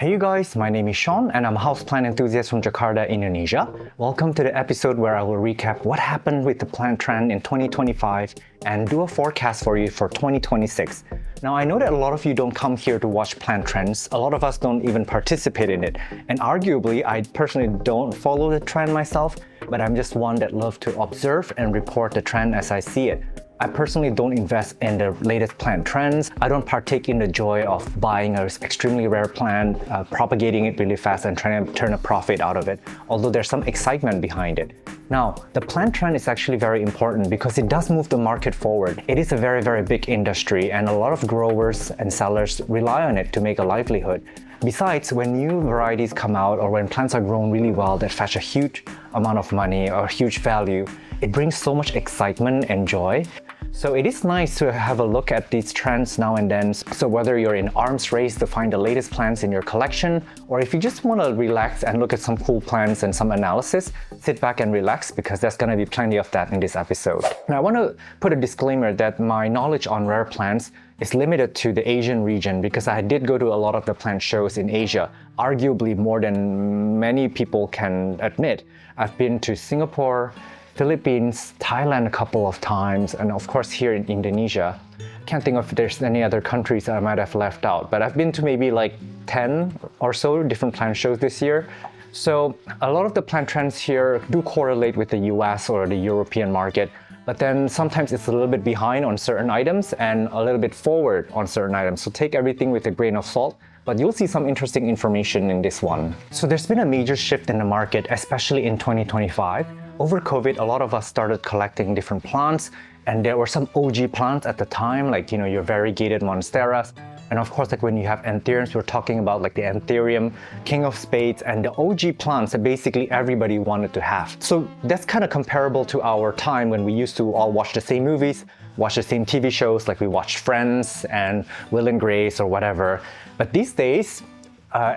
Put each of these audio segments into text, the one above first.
Hey you guys, my name is Sean and I'm a houseplant enthusiast from Jakarta, Indonesia. Welcome to the episode where I will recap what happened with the plant trend in 2025 and do a forecast for you for 2026. Now I know that a lot of you don't come here to watch plant trends, a lot of us don't even participate in it, and arguably I personally don't follow the trend myself, but I'm just one that loves to observe and report the trend as I see it. I personally don't invest in the latest plant trends. I don't partake in the joy of buying an extremely rare plant, propagating it really fast and trying to turn a profit out of it, although there's some excitement behind it. Now, the plant trend is actually very important because it does move the market forward. It is a very, very big industry and a lot of growers and sellers rely on it to make a livelihood. Besides, when new varieties come out or when plants are grown really well that fetch a huge amount of money or huge value, it brings so much excitement and joy. So it is nice to have a look at these trends now and then. So whether you're in arms race to find the latest plants in your collection, or if you just want to relax and look at some cool plants and some analysis, sit back and relax because there's going to be plenty of that in this episode. Now I want to put a disclaimer that my knowledge on rare plants is limited to the Asian region because I did go to a lot of the plant shows in Asia, arguably more than many people can admit. I've been to Singapore, Philippines, Thailand a couple of times, and of course here in Indonesia. Can't think of if there's any other countries that I might have left out, but I've been to maybe like 10 or so different plant shows this year. So a lot of the plant trends here do correlate with the US or the European market, but then sometimes it's a little bit behind on certain items and a little bit forward on certain items. So take everything with a grain of salt, but you'll see some interesting information in this one. So there's been a major shift in the market, especially in 2025. Over COVID, a lot of us started collecting different plants, and there were some OG plants at the time, like your variegated Monsteras. And of course, like when you have Anthuriums, we're talking about like the Anthurium, King of Spades, and the OG plants that basically everybody wanted to have. So that's kind of comparable to our time when we used to all watch the same movies, watch the same TV shows, like we watched Friends and Will and Grace or whatever. But these days,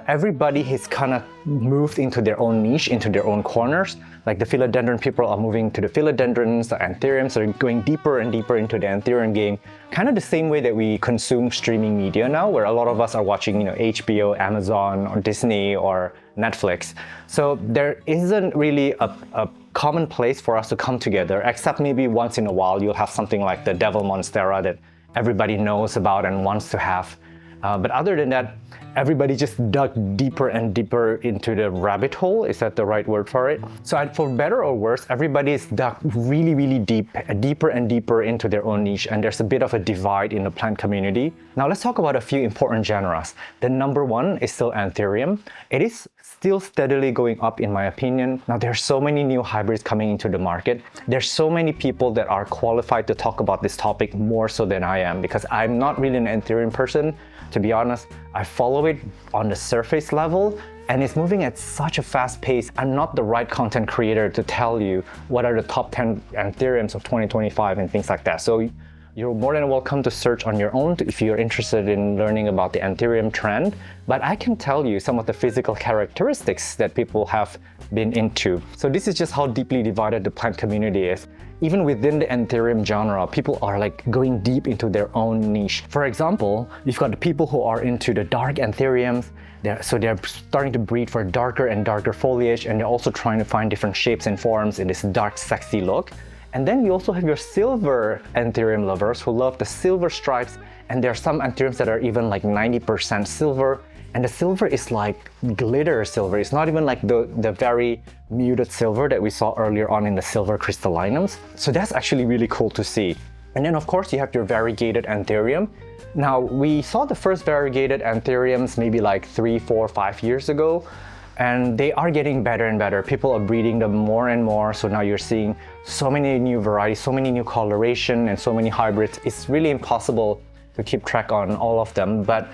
everybody has kind of moved into their own niche, into their own corners. Like the philodendron people are moving to the philodendrons, the Anthuriums are going deeper and deeper into the Anthurium game. Kind of the same way that we consume streaming media now, where a lot of us are watching HBO, Amazon, or Disney, or Netflix. So there isn't really a common place for us to come together, except maybe once in a while you'll have something like the Devil Monstera that everybody knows about and wants to have. But other than that, everybody just dug deeper and deeper into the rabbit hole. Is that the right word for it? So for better or worse, everybody's dug really, really deeper and deeper into their own niche, and there's a bit of a divide in the plant community. Now let's talk about a few important genres. The number one is still Anthurium. It is still steadily going up in my opinion. Now there's so many new hybrids coming into the market. There's so many people that are qualified to talk about this topic more so than I am, because I'm not really an Anthurium person. To be honest, I follow it on the surface level and it's moving at such a fast pace. I'm not the right content creator to tell you what are the top 10 Anthuriums of 2025 and things like that. So you're more than welcome to search on your own if you're interested in learning about the Anthurium trend. But I can tell you some of the physical characteristics that people have been into. So this is just how deeply divided the plant community is. Even within the Anthurium genre, people are like going deep into their own niche. For example, you've got the people who are into the dark Anthuriums. They're starting to breed for darker and darker foliage, and they're also trying to find different shapes and forms in this dark, sexy look. And then you also have your silver Anthurium lovers who love the silver stripes, and there are some Anthuriums that are even like 90% silver. And the silver is like glitter silver. It's not even like the very muted silver that we saw earlier on in the silver crystallinums. So that's actually really cool to see. And then of course you have your variegated Anthurium. Now we saw the first variegated Anthuriums maybe like 3, 4, 5 years ago. And they are getting better and better. People are breeding them more and more. So now you're seeing so many new varieties, so many new coloration and so many hybrids. It's really impossible to keep track on all of them. But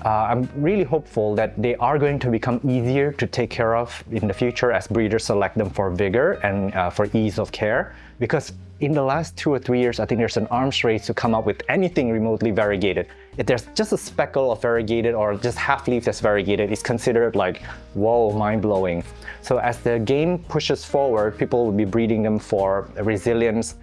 I'm really hopeful that they are going to become easier to take care of in the future as breeders select them for vigor and for ease of care. Because in the last 2 or 3 years, I think there's an arms race to come up with anything remotely variegated. If there's just a speckle of variegated or just half leaf that's variegated, it's considered like, whoa, mind-blowing. So as the game pushes forward, people will be breeding them for resilience,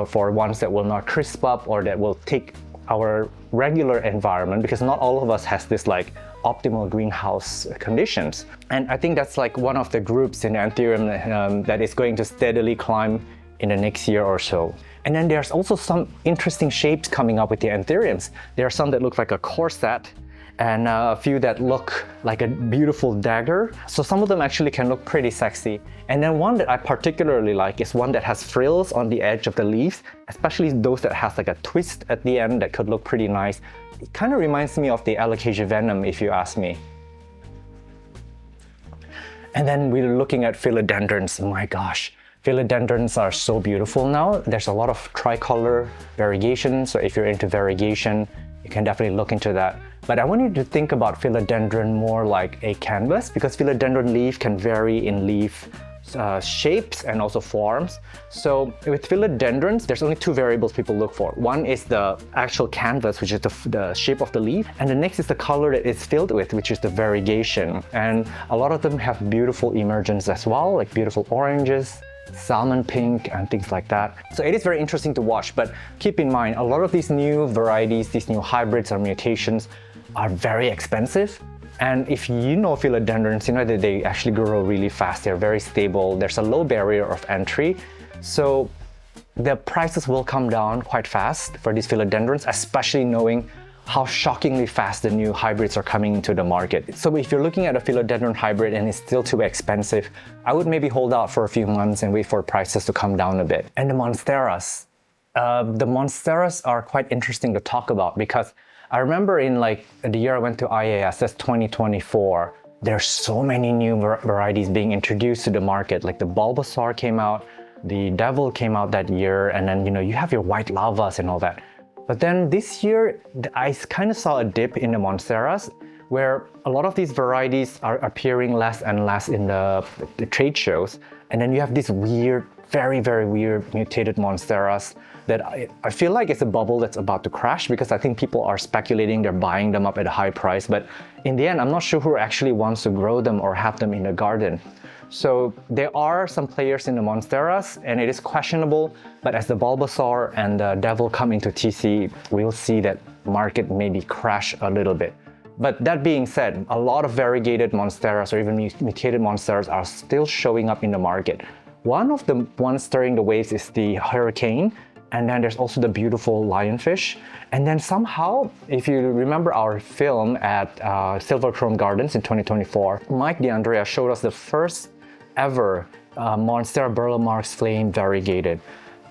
for ones that will not crisp up or that will take our regular environment, because not all of us has this like optimal greenhouse conditions. And I think that's like one of the groups in Anthurium that is going to steadily climb in the next year or so. And then there's also some interesting shapes coming up with the Anthuriums. There are some that look like a corset, and a few that look like a beautiful dagger. So some of them actually can look pretty sexy. And then one that I particularly like is one that has frills on the edge of the leaves, especially those that has like a twist at the end that could look pretty nice. It kind of reminds me of the Alocasia venom, if you ask me. And then we're looking at philodendrons. My gosh, philodendrons are so beautiful now. There's a lot of tricolor variegation, so if you're into variegation, you can definitely look into that. But I want you to think about philodendron more like a canvas, because philodendron leaf can vary in leaf shapes and also forms. So with philodendrons, there's only two variables people look for. One is the actual canvas, which is the shape of the leaf, and the next is the color that it's filled with, which is the variegation. And a lot of them have beautiful emergence as well, like beautiful oranges, salmon pink, and things like that. So it is very interesting to watch, but keep in mind, a lot of these new varieties, these new hybrids or mutations are very expensive. And if you know philodendrons, you know that they actually grow really fast. They're very stable. There's a low barrier of entry. So the prices will come down quite fast for these philodendrons, especially knowing how shockingly fast the new hybrids are coming into the market. So if you're looking at a philodendron hybrid and it's still too expensive, I would maybe hold out for a few months and wait for prices to come down a bit. And the Monsteras. The Monsteras are quite interesting to talk about, because I remember in like the year I went to IAS, that's 2024, there's so many new varieties being introduced to the market. Like the Bulbasaur came out, the Devil came out that year, and then you have your white lavas and all that. But then this year, I kind of saw a dip in the Monsteras, where a lot of these varieties are appearing less and less in the trade shows. And then you have these weird, very, very weird mutated Monsteras that I feel like it's a bubble that's about to crash, because I think people are speculating they're buying them up at a high price. But in the end, I'm not sure who actually wants to grow them or have them in the garden. So there are some players in the Monsteras, and it is questionable, but as the Bulbasaur and the Devil come into TC, we'll see that market maybe crash a little bit. But that being said, a lot of variegated Monsteras or even mutated Monsteras are still showing up in the market. One of the ones stirring the waves is the Hurricane, and then there's also the beautiful Lionfish. And then somehow, if you remember our film at Silver Chrome Gardens in 2024, Mike DeAndrea showed us the first ever Monstera Burlemarx Flame variegated.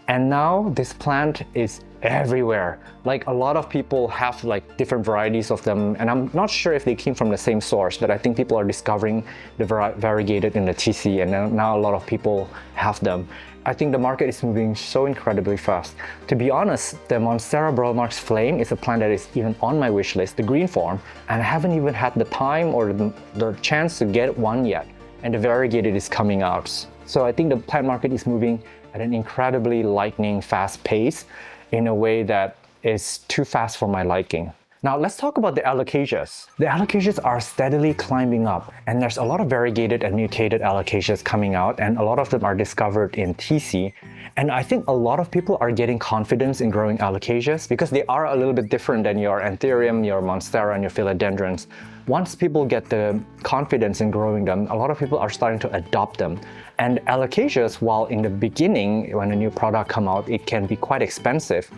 And now this plant is everywhere. Like a lot of people have like different varieties of them, and I'm not sure if they came from the same source, but I think people are discovering the variegated in the TC, and now a lot of people have them. I think the market is moving so incredibly fast. To be honest, the Monstera Burlemarx Flame is a plant that is even on my wish list, the green form, and I haven't even had the time or the chance to get one yet. And the variegated is coming out. So I think the plant market is moving at an incredibly lightning fast pace in a way that is too fast for my liking. Now let's talk about the Alocasias. The Alocasias are steadily climbing up, and there's a lot of variegated and mutated Alocasias coming out, and a lot of them are discovered in TC. And I think a lot of people are getting confidence in growing Alocasias because they are a little bit different than your Anthurium, your Monstera, and your Philodendrons. Once people get the confidence in growing them, a lot of people are starting to adopt them. And Alocasias, while in the beginning, when a new product comes out, it can be quite expensive.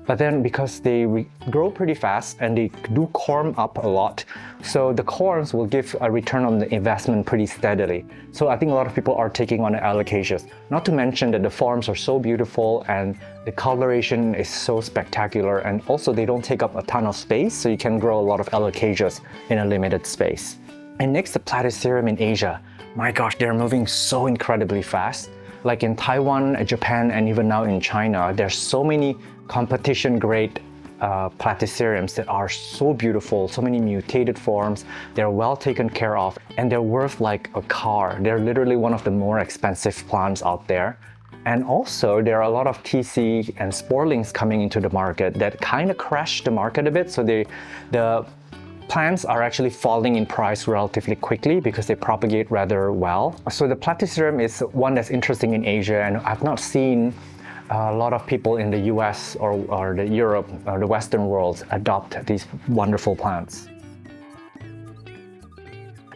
But then because they grow pretty fast and they do corm up a lot, so the corms will give a return on the investment pretty steadily. So I think a lot of people are taking on the Alocasias. Not to mention that the forms are so beautiful and the coloration is so spectacular, and also they don't take up a ton of space, so you can grow a lot of Alocasias in a limited space. And next, the Platycerium in Asia. My gosh, they're moving so incredibly fast. Like in Taiwan, Japan, and even now in China, there's so many competition-grade Platyceriums that are so beautiful, so many mutated forms. They're well taken care of, and they're worth like a car. They're literally one of the more expensive plants out there. And also, there are a lot of TC and sporelings coming into the market that kind of crash the market a bit. So the plants are actually falling in price relatively quickly because they propagate rather well. So the Platycerium is one that's interesting in Asia, and I've not seen a lot of people in the US or the Europe or the Western world adopt these wonderful plants.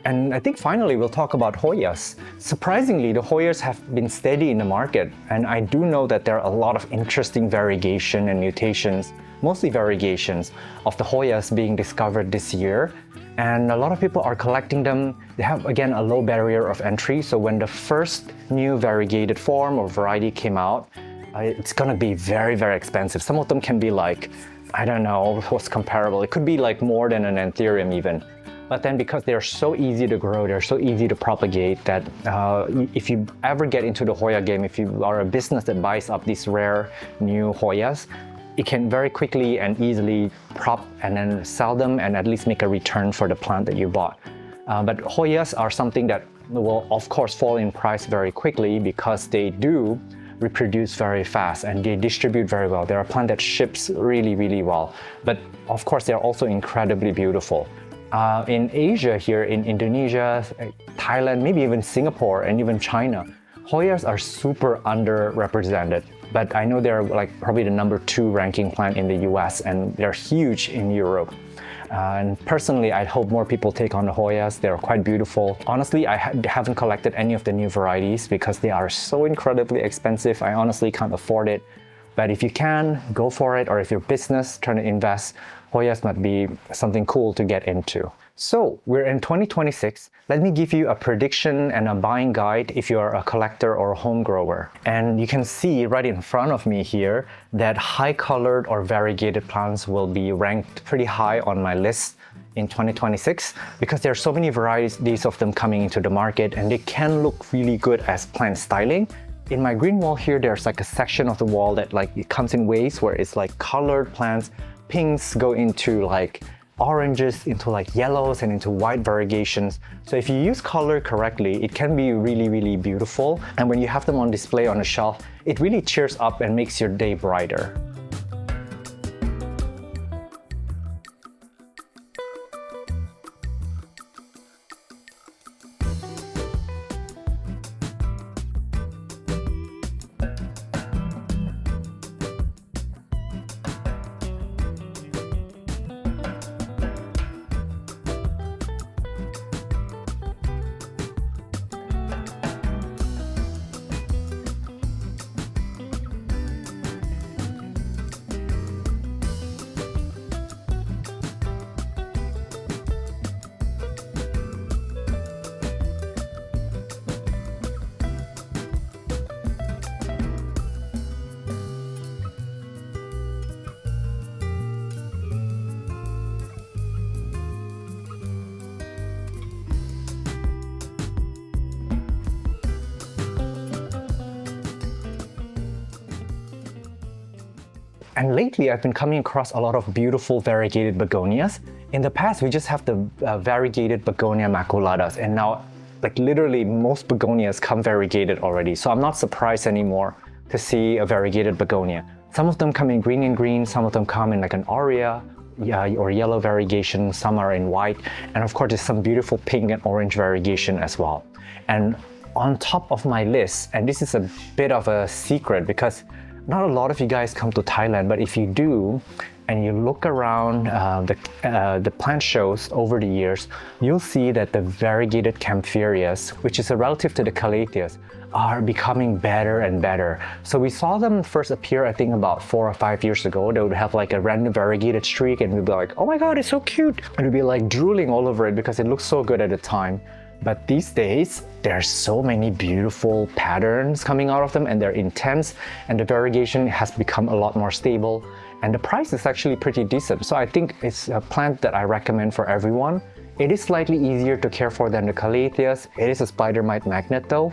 And I think finally we'll talk about Hoyas. Surprisingly, the Hoyas have been steady in the market, and I do know that there are a lot of interesting variegation and mutations, mostly variegations, of the Hoyas being discovered this year. And a lot of people are collecting them. They have, again, a low barrier of entry, so when the first new variegated form or variety came out, it's gonna be very, very expensive. Some of them can be like, I don't know what's comparable. It could be like more than an Anthurium even. But then because they're so easy to grow, they're so easy to propagate that if you ever get into the Hoya game, if you are a business that buys up these rare new Hoyas, it can very quickly and easily prop and then sell them and at least make a return for the plant that you bought. But Hoyas are something that will of course fall in price very quickly because they do reproduce very fast and they distribute very well. They're a plant that ships really, really well. But of course, they're also incredibly beautiful. In Asia here, in Indonesia, Thailand, maybe even Singapore and even China, Hoyas are super underrepresented. But I know they're like probably the #2 ranking plant in the US and they're huge in Europe. And personally, I hope more people take on the Hoyas. They're quite beautiful. Honestly, I haven't collected any of the new varieties because they are so incredibly expensive. I honestly can't afford it. But if you can, go for it. Or if your business trying to invest, Hoyas might be something cool to get into. So we're in 2026. Let me give you a prediction and a buying guide if you're a collector or a home grower. And you can see right in front of me here that high colored or variegated plants will be ranked pretty high on my list in 2026 because there are so many varieties of them coming into the market and they can look really good as plant styling. In my green wall here, there's like a section of the wall that like it comes in waves where it's like colored plants. Pinks go into like oranges, into like yellows and into white variegations. So if you use color correctly, it can be really, really beautiful. And when you have them on display on a shelf, it really cheers up and makes your day brighter. And lately, I've been coming across a lot of beautiful variegated begonias. In the past, we just have the variegated begonia maculatas, and now, like literally, most begonias come variegated already. So I'm not surprised anymore to see a variegated begonia. Some of them come in green and green, some of them come in like an aurea or yellow variegation, some are in white, and of course, there's some beautiful pink and orange variegation as well. And on top of my list, and this is a bit of a secret because not a lot of you guys come to Thailand, but if you do, and you look around the plant shows over the years, you'll see that the variegated Kaempferias, which is a relative to the Calatheas, are becoming better and better. So we saw them first appear, I think about 4 or 5 years ago. They would have like a random variegated streak and we'd be like, oh my God, it's so cute. And we'd be like drooling all over it because it looks so good at the time. But these days, there are so many beautiful patterns coming out of them and they're intense and the variegation has become a lot more stable and the price is actually pretty decent. So I think it's a plant that I recommend for everyone. It is slightly easier to care for than the Calatheas. It is a spider mite magnet though.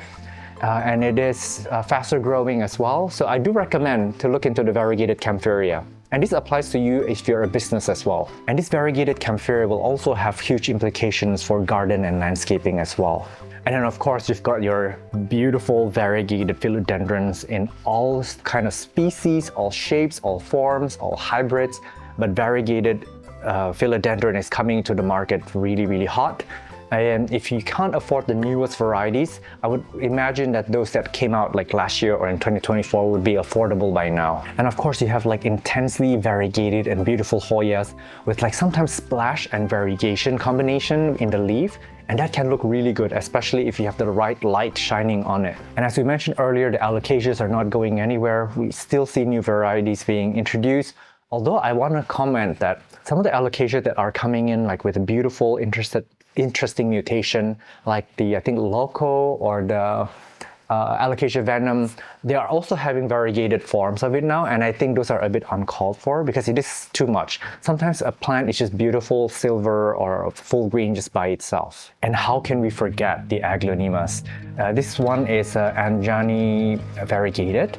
And it is faster growing as well. So I do recommend to look into the variegated Kaempferia. And this applies to you if you're a business as well. And this variegated Kaempferia will also have huge implications for garden and landscaping as well. And then of course, you've got your beautiful variegated philodendrons in all kind of species, all shapes, all forms, all hybrids. But variegated philodendron is coming to the market really, really hot. And if you can't afford the newest varieties, I would imagine that those that came out like last year or in 2024 would be affordable by now. And of course, you have like intensely variegated and beautiful Hoyas with like sometimes splash and variegation combination in the leaf. And that can look really good, especially if you have the right light shining on it. And as we mentioned earlier, the Alocasias are not going anywhere. We still see new varieties being introduced. Although I want to comment that some of the Alocasia that are coming in like with a beautiful, interesting mutation, like the, I think, Loco or the Alocasia venom, they are also having variegated forms of it now, and I think those are a bit uncalled for because it is too much. Sometimes a plant is just beautiful silver or full green just by itself. And how can we forget the Aglaonemas? This one is Anjani variegated.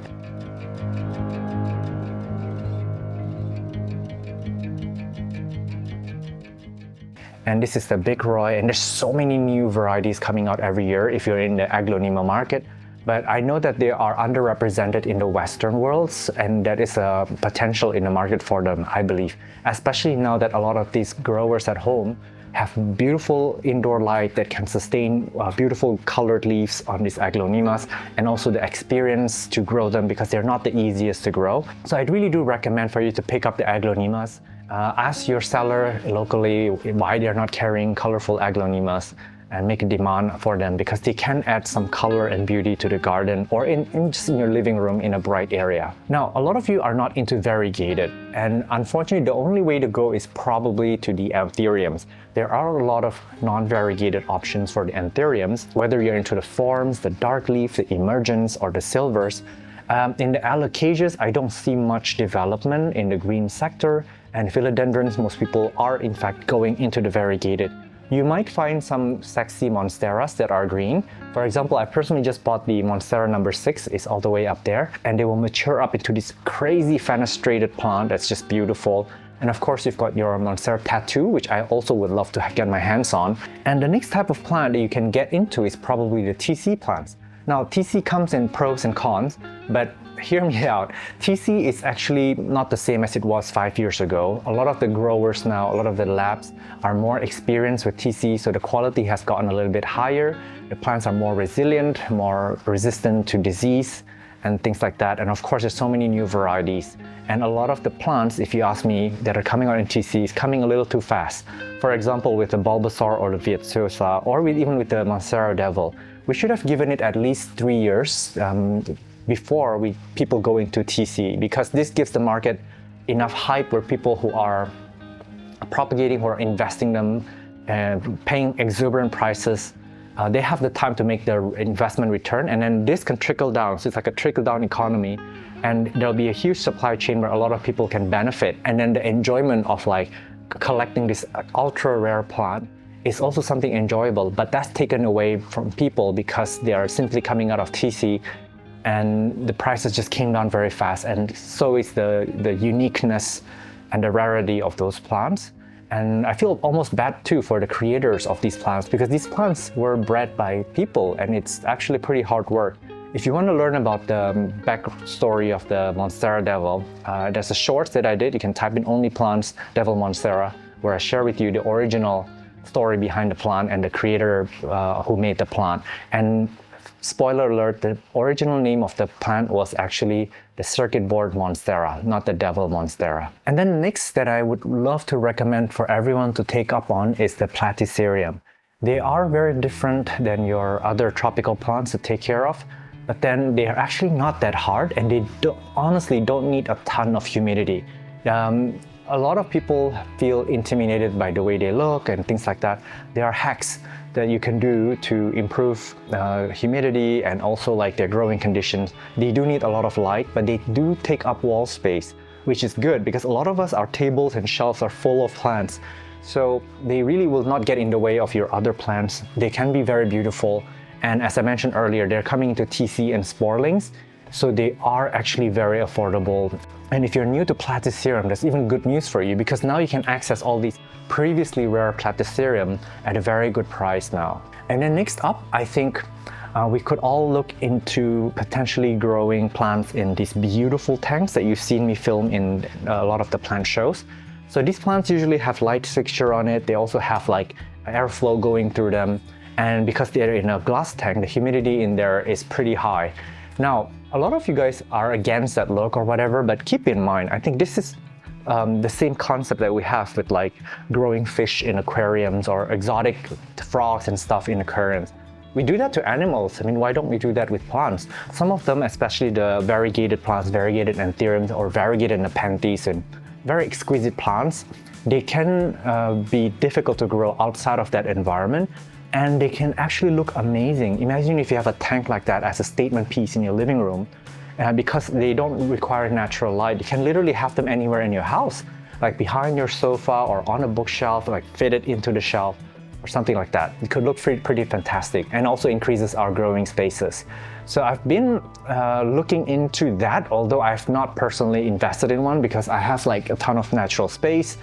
And this is the Big Roy, and there's so many new varieties coming out every year if you're in the Aglaonema market. But I know that they are underrepresented in the Western worlds, and that is a potential in the market for them, I believe. Especially now that a lot of these growers at home have beautiful indoor light that can sustain beautiful colored leaves on these Aglaonemas, and also the experience to grow them because they're not the easiest to grow. So I really do recommend for you to pick up the Aglaonemas. Ask your seller locally why they're not carrying colorful Aglaonemas and make a demand for them because they can add some color and beauty to the garden or just in your living room in a bright area. Now, a lot of you are not into variegated, and unfortunately the only way to go is probably to the Anthuriums. There are a lot of non-variegated options for the Anthuriums, whether you're into the forms, the dark leaf, the emergence, or the silvers. In the Alocasias, I don't see much development in the green sector, and Philodendrons, most people are in fact going into the variegated. You might find some sexy Monsteras that are green. For example, I personally just bought the Monstera number 6, it's all the way up there, and they will mature up into this crazy fenestrated plant that's just beautiful. And of course, you've got your Monstera Tattoo, which I also would love to get my hands on. And the next type of plant that you can get into is probably the TC plants. Now, TC comes in pros and cons, but hear me out. TC is actually not the same as it was 5 years ago. A lot of the growers now, a lot of the labs are more experienced with TC, so the quality has gotten a little bit higher. The plants are more resilient, more resistant to disease and things like that. And of course, there's so many new varieties. And a lot of the plants, if you ask me, that are coming out in TC is coming a little too fast. For example, with the Bulbasaur or the Vietsosa, or even with the Monstera Devil, we should have given it at least 3 years before people go into TC, because this gives the market enough hype where people who are propagating, who are investing them and paying exuberant prices, they have the time to make their investment return, and then this can trickle down. So it's like a trickle-down economy, and there'll be a huge supply chain where a lot of people can benefit, and then the enjoyment of like collecting this ultra rare plant is also something enjoyable, but that's taken away from people because they are simply coming out of TC and the prices just came down very fast, and so is the uniqueness and the rarity of those plants. And I feel almost bad too for the creators of these plants because these plants were bred by people and it's actually pretty hard work. If you want to learn about the backstory of the Monstera Devil, there's a short that I did. You can type in OnlyPlants Devil Monstera, where I share with you the original story behind the plant and the creator who made the plant. And spoiler alert, the original name of the plant was actually the circuit board Monstera, not the Devil Monstera. And then next that I would love to recommend for everyone to take up on is the Platycerium. They are very different than your other tropical plants to take care of, but then they are actually not that hard, and they honestly don't need a ton of humidity. A lot of people feel intimidated by the way they look and things like that. There are hacks that you can do to improve humidity and also like their growing conditions. They do need a lot of light, but they do take up wall space, which is good because a lot of us, our tables and shelves are full of plants. So they really will not get in the way of your other plants. They can be very beautiful. And as I mentioned earlier, they're coming into TC and sporelings. So they are actually very affordable. And if you're new to Platycerium, that's even good news for you because now you can access all these previously rare Platycerium at a very good price now. And then next up, I think we could all look into potentially growing plants in these beautiful tanks that you've seen me film in a lot of the plant shows. So these plants usually have light fixture on it. They also have like airflow going through them. And because they're in a glass tank, the humidity in there is pretty high. Now, a lot of you guys are against that look or whatever, but keep in mind, I think this is the same concept that we have with like growing fish in aquariums or exotic frogs and stuff in aquariums. We do that to animals. I mean, why don't we do that with plants? Some of them, especially the variegated plants, variegated Anthuriums or variegated Nepenthes and very exquisite plants, they can be difficult to grow outside of that environment, and they can actually look amazing. Imagine if you have a tank like that as a statement piece in your living room. Because they don't require natural light, you can literally have them anywhere in your house, like behind your sofa or on a bookshelf, like fit it into the shelf or something like that. It could look pretty fantastic, and also increases our growing spaces. So I've been looking into that, although I've not personally invested in one because I have like a ton of natural space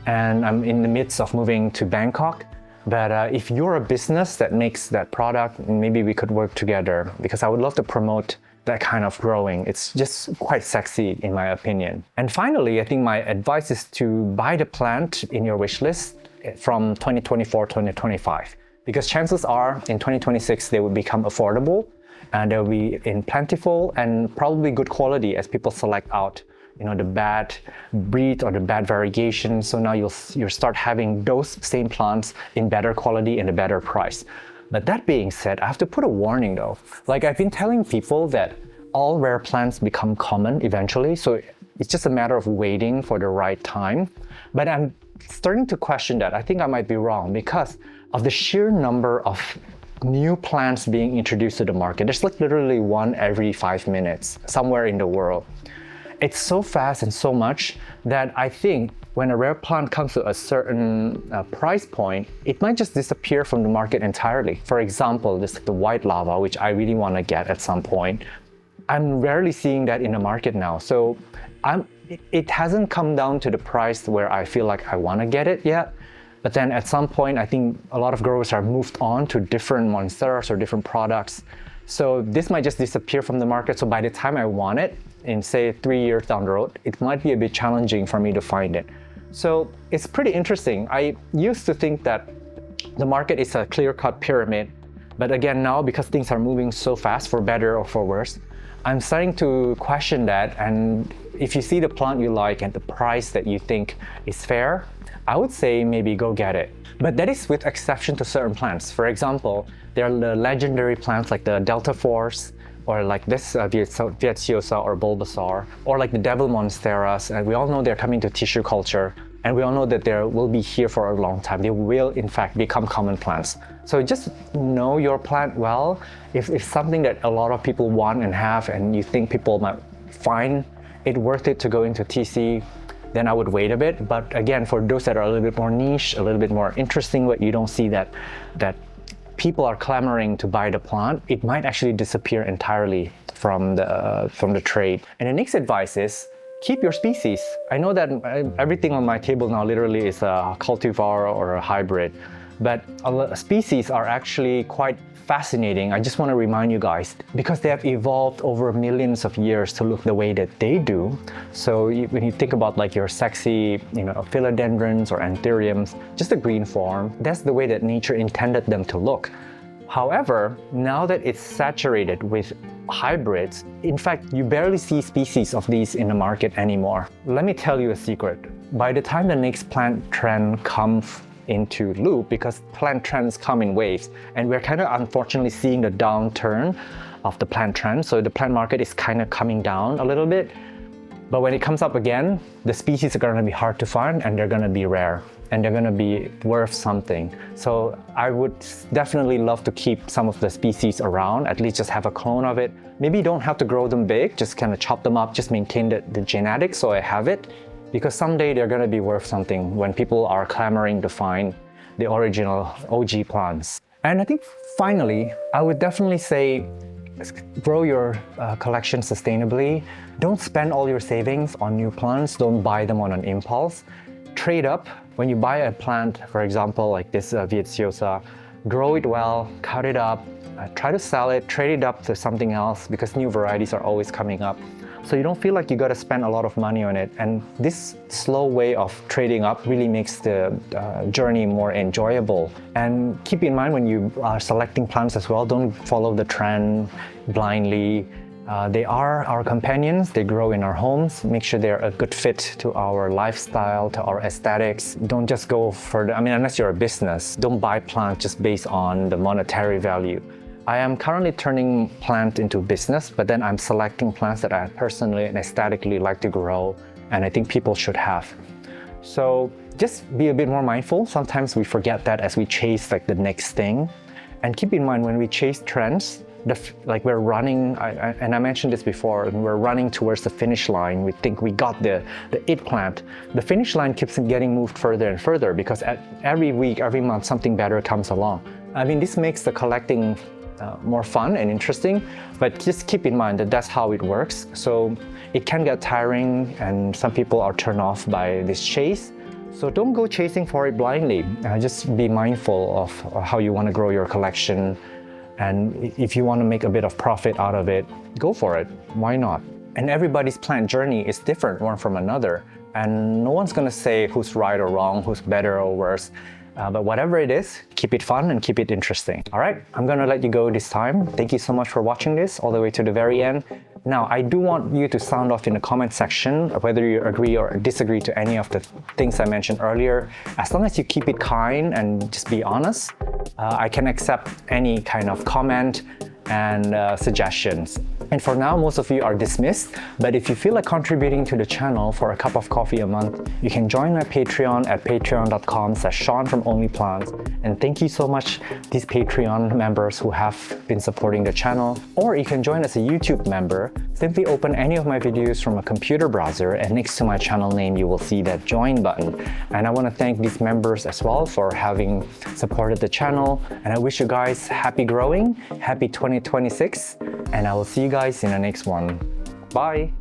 and I'm in the midst of moving to Bangkok. But if you're a business that makes that product, maybe we could work together, because I would love to promote that kind of growing. It's just quite sexy in my opinion. And finally, I think my advice is to buy the plant in your wish list from 2024-2025, because chances are in 2026 they will become affordable and they'll be in plentiful and probably good quality as people select out the bad breed or the bad variegation. So now you'll start having those same plants in better quality and a better price. But that being said, I have to put a warning though. Like I've been telling people that all rare plants become common eventually, so it's just a matter of waiting for the right time. But I'm starting to question that. I think I might be wrong because of the sheer number of new plants being introduced to the market. There's like literally one every 5 minutes somewhere in the world. It's so fast and so much that I think when a rare plant comes to a certain price point, it might just disappear from the market entirely. For example, this the white lava, which I really want to get at some point. I'm rarely seeing that in the market now. So it hasn't come down to the price where I feel like I want to get it yet. But then at some point, I think a lot of growers have moved on to different Monsteras or different products. So this might just disappear from the market. So by the time I want it, in say 3 years down the road, it might be a bit challenging for me to find it. So it's pretty interesting. I used to think that the market is a clear-cut pyramid, but again now, because things are moving so fast for better or for worse, I'm starting to question that. And if you see the plant you like and the price that you think is fair, I would say maybe go get it. But that is with exception to certain plants. For example, there are the legendary plants like the Delta Force, or like this Vietciosa or Bulbasaur, or like the Devil Monsteras, and we all know they're coming to tissue culture, and we all know that they will be here for a long time. They will in fact become common plants. So just know your plant well. If it's something that a lot of people want and have, and you think people might find it worth it to go into TC, then I would wait a bit. But again, for those that are a little bit more niche, a little bit more interesting, but you don't see that people are clamoring to buy the plant, it might actually disappear entirely from the trade. And the next advice is keep your species. I know that everything on my table now literally is a cultivar or a hybrid, but species are actually quite fascinating. I just want to remind you guys, because they have evolved over millions of years to look the way that they do. So when you think about like your sexy, Philodendrons or Anthuriums, just the green form, that's the way that nature intended them to look. However, now that it's saturated with hybrids, in fact, you barely see species of these in the market anymore. Let me tell you a secret. By the time the next plant trend comes into loop, because plant trends come in waves, and we're kind of unfortunately seeing the downturn of the plant trend. So the plant market is kind of coming down a little bit. But when it comes up again, the species are going to be hard to find, and they're going to be rare, and they're going to be worth something. So I would definitely love to keep some of the species around, at least just have a clone of it. Maybe you don't have to grow them big, just kind of chop them up, just maintain the genetics so I have it. Because someday they're going to be worth something when people are clamoring to find the original OG plants. And I think finally, I would definitely say grow your collection sustainably. Don't spend all your savings on new plants. Don't buy them on an impulse. Trade up. When you buy a plant, for example, like this Vietciosa, grow it well, cut it up, try to sell it, trade it up to something else because new varieties are always coming up. So you don't feel like you got to spend a lot of money on it. And this slow way of trading up really makes the journey more enjoyable. And keep in mind when you are selecting plants as well, don't follow the trend blindly. They are our companions, they grow in our homes. Make sure they're a good fit to our lifestyle, to our aesthetics. Don't just go for unless you're a business, don't buy plants just based on the monetary value. I am currently turning plant into business, but then I'm selecting plants that I personally and aesthetically like to grow, and I think people should have. So just be a bit more mindful. Sometimes we forget that as we chase like the next thing. And keep in mind when we chase trends, like we're running, and I mentioned this before, and we're running towards the finish line. We think we got the it plant. The finish line keeps getting moved further and further because every week, every month, something better comes along. This makes the collecting more fun and interesting, but just keep in mind that that's how it works. So it can get tiring and some people are turned off by this chase. So don't go chasing for it blindly. Just be mindful of how you want to grow your collection. And if you want to make a bit of profit out of it, go for it. Why not? And everybody's plant journey is different one from another. And no one's going to say who's right or wrong, who's better or worse. But whatever it is, keep it fun and keep it interesting. All right, I'm gonna let you go this time. Thank you so much for watching this all the way to the very end. Now, I do want you to sound off in the comment section whether you agree or disagree to any of the things I mentioned earlier. As long as you keep it kind and just be honest, I can accept any kind of comment and suggestions. And for now, most of you are dismissed, but if you feel like contributing to the channel for a cup of coffee a month, you can join my Patreon at patreon.com/Sean from OnlyPlants. And thank you so much these Patreon members who have been supporting the channel. Or you can join as a YouTube member. Simply open any of my videos from a computer browser, and next to my channel name, you will see that join button. And I want to thank these members as well for having supported the channel. And I wish you guys happy growing, happy 2026, and I will see you guys in the next one. Bye!